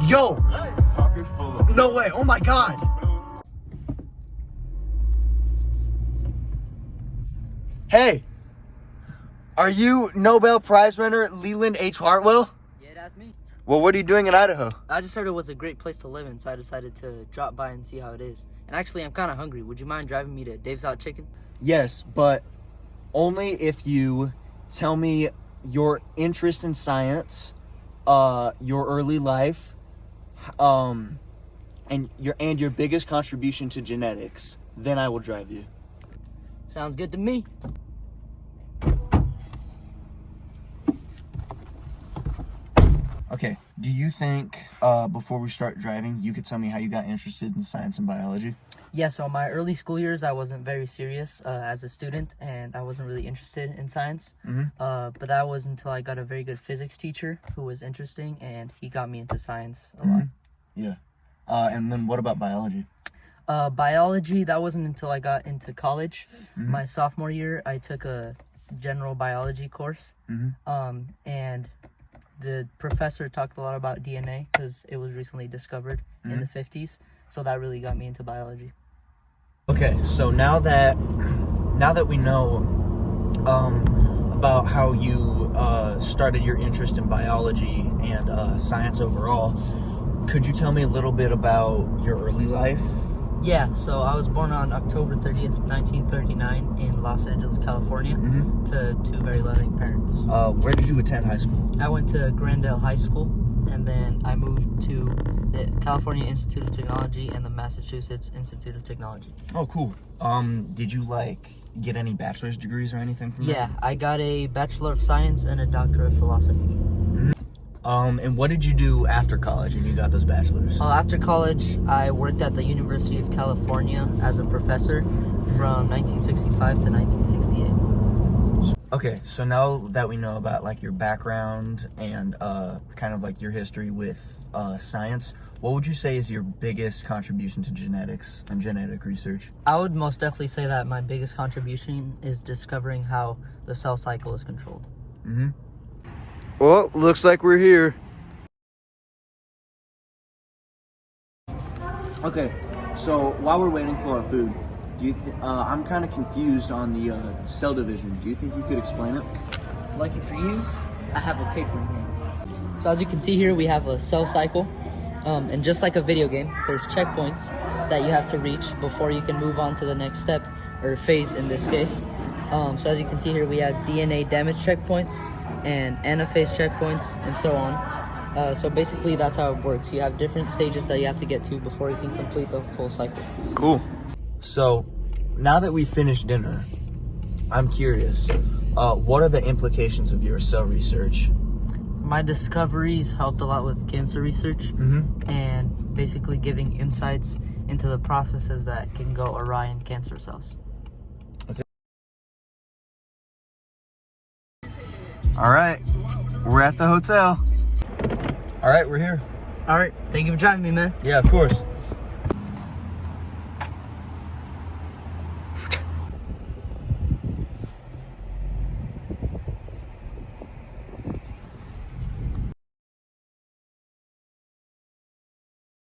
Yo! No way, oh my god! Hey! Are you Nobel Prize winner Leland H. Hartwell? Yeah, that's me. Well, what are you doing in Idaho? I just heard it was a great place to live in, so I decided to drop by and see how it is. And actually, I'm kind of hungry. Would you mind driving me to Dave's Hot Chicken? Yes, but only if you tell me your interest in science, your early life, and your biggest contribution to genetics. Then I will drive you. Sounds good to me. Okay, do you think, before we start driving, you could tell me how you got interested in science and biology? Yeah, so my early school years, I wasn't very serious as a student, and I wasn't really interested in science. But that was until I got a very good physics teacher who was interesting, and he got me into science a lot. Yeah. And then what about biology? Biology, that wasn't until I got into college. My sophomore year, I took a general biology course, and the professor talked a lot about DNA because it was recently discovered in the 50s. So that really got me into biology. Okay, so now that we know about how you started your interest in biology and science overall, could you tell me a little bit about your early life? Yeah, so I was born on October 30th, 1939 in Los Angeles, California, to two very loving parents. Where did you attend high school? I went to Grandel High School, and then I moved to the California Institute of Technology and the Massachusetts Institute of Technology. Oh, cool. Did you get any bachelor's degrees or anything from that? Yeah, I got a Bachelor of Science and a Doctor of Philosophy. And what did you do after college when you got those bachelors? After college, I worked at the University of California as a professor from 1965 to 1968. Okay, so now that we know about your background and kind of your history with science, what would you say is your biggest contribution to genetics and genetic research? I would most definitely say that my biggest contribution is discovering how the cell cycle is controlled. Well, looks like we're here. Okay, so while we're waiting for our food, I'm kind of confused on the cell division. Do you think you could explain it? Lucky for you, I have a paper in hand. So as you can see here, we have a cell cycle. And just like a video game, there's checkpoints that you have to reach before you can move on to the next step, or phase in this case. So as you can see here, we have DNA damage checkpoints and anaphase checkpoints and so on. So basically that's how it works. You have different stages that you have to get to before you can complete the full cycle. Cool. So now that we finished dinner, I'm curious, what are the implications of your cell research? My discoveries helped a lot with cancer research and basically giving insights into the processes that can go awry in cancer cells. All right, we're at the hotel. All right, we're here. All right, thank you for driving me, man. Yeah, of course.